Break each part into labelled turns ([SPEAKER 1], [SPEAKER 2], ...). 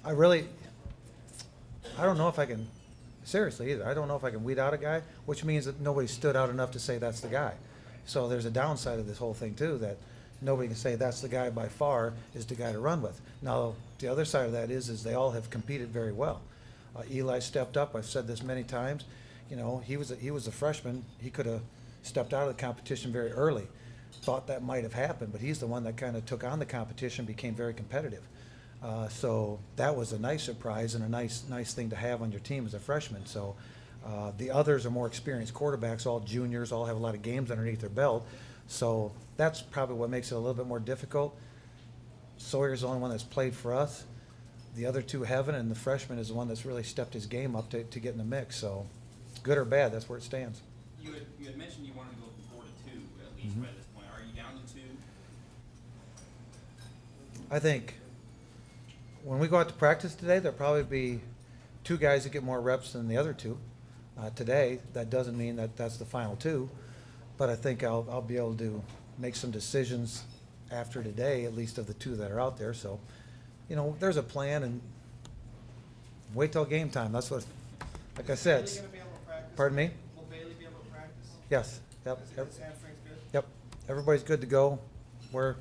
[SPEAKER 1] I don't know if I can, seriously either, I don't know if I can weed out a guy, which means that nobody stood out enough to say that's the guy. So there's a downside of this whole thing too, that nobody can say that's the guy by far is the guy to run with. Now, the other side of that is they all have competed very well. Eli stepped up, I've said this many times, you know, he was a freshman, he could have stepped out of the competition very early. Thought that might have happened, but he's the one that kind of took on the competition, became very competitive. So that was a nice surprise and a nice thing to have on your team as a freshman. So the others are more experienced quarterbacks, all juniors, all have a lot of games underneath their belt. So that's probably what makes it a little bit more difficult. Sawyer's the only one that's played for us. The other two haven't, and the freshman is the one that's really stepped his game up to get in the mix. So good or bad, that's where it stands.
[SPEAKER 2] You had mentioned you wanted to go from 4 to 2 at least by this point. Are you down to 2?
[SPEAKER 1] I think when we go out to practice today, there'll probably be 2 guys that get more reps than the other 2. Today, that doesn't mean that that's the final 2, but I think I'll be able to make some decisions after today, at least of the 2 that are out there. So, you know, there's a plan, and wait till game time. That's what, like I said.
[SPEAKER 3] Bailey gonna be able to practice?
[SPEAKER 1] Pardon me?
[SPEAKER 3] Will Bailey be able to practice?
[SPEAKER 1] Yes. Yep.
[SPEAKER 3] Is
[SPEAKER 1] Yep.
[SPEAKER 3] his hamstrings good?
[SPEAKER 1] Yep. Everybody's good to go. We're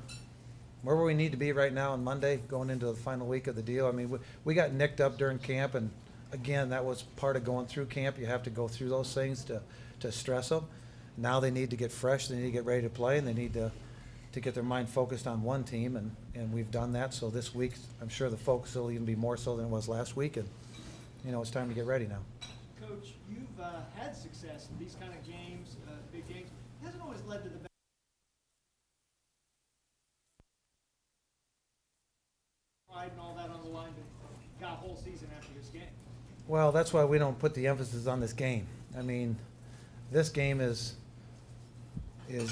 [SPEAKER 1] where we need to be right now on Monday, going into the final week of the deal. I mean, we got nicked up during camp, and again, that was part of going through camp. You have to go through those things to stress them. Now they need to get fresh, they need to get ready to play, and they need to get their mind focused on one team, and we've done that. So this week, I'm sure the focus will even be more so than it was last week, and, you know, it's time to get ready now.
[SPEAKER 4] Coach, you've had success in these kind of games, big games. It hasn't always led to the best. Pride and all that on the line to got a whole season after this game.
[SPEAKER 1] Well, that's why we don't put the emphasis on this game. I mean, this game is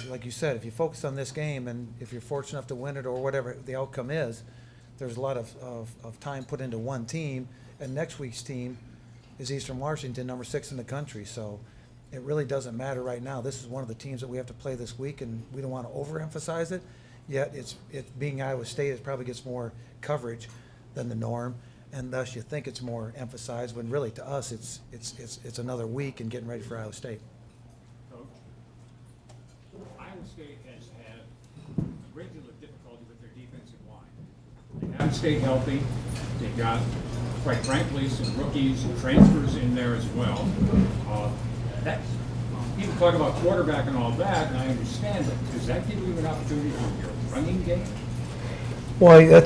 [SPEAKER 1] like you said, if you focus on this game, and if you're fortunate enough to win it or whatever the outcome is, there's a lot of time put into one team, and next week's team is Eastern Washington, number 6 in the country. So it really doesn't matter right now. This is one of the teams that we have to play this week, and we don't want to overemphasize it. Yet it's being Iowa State, it probably gets more coverage than the norm, and thus you think it's more emphasized, when really to us it's another week and getting ready for Iowa State.
[SPEAKER 5] Coach, Iowa State has had a great deal of difficulty with their defensive line. They haven't stayed healthy. They've got, quite frankly, some rookies and transfers in there as well. People talk about quarterback and all that, and I understand, but does that give you an opportunity for your running game?
[SPEAKER 1] Well,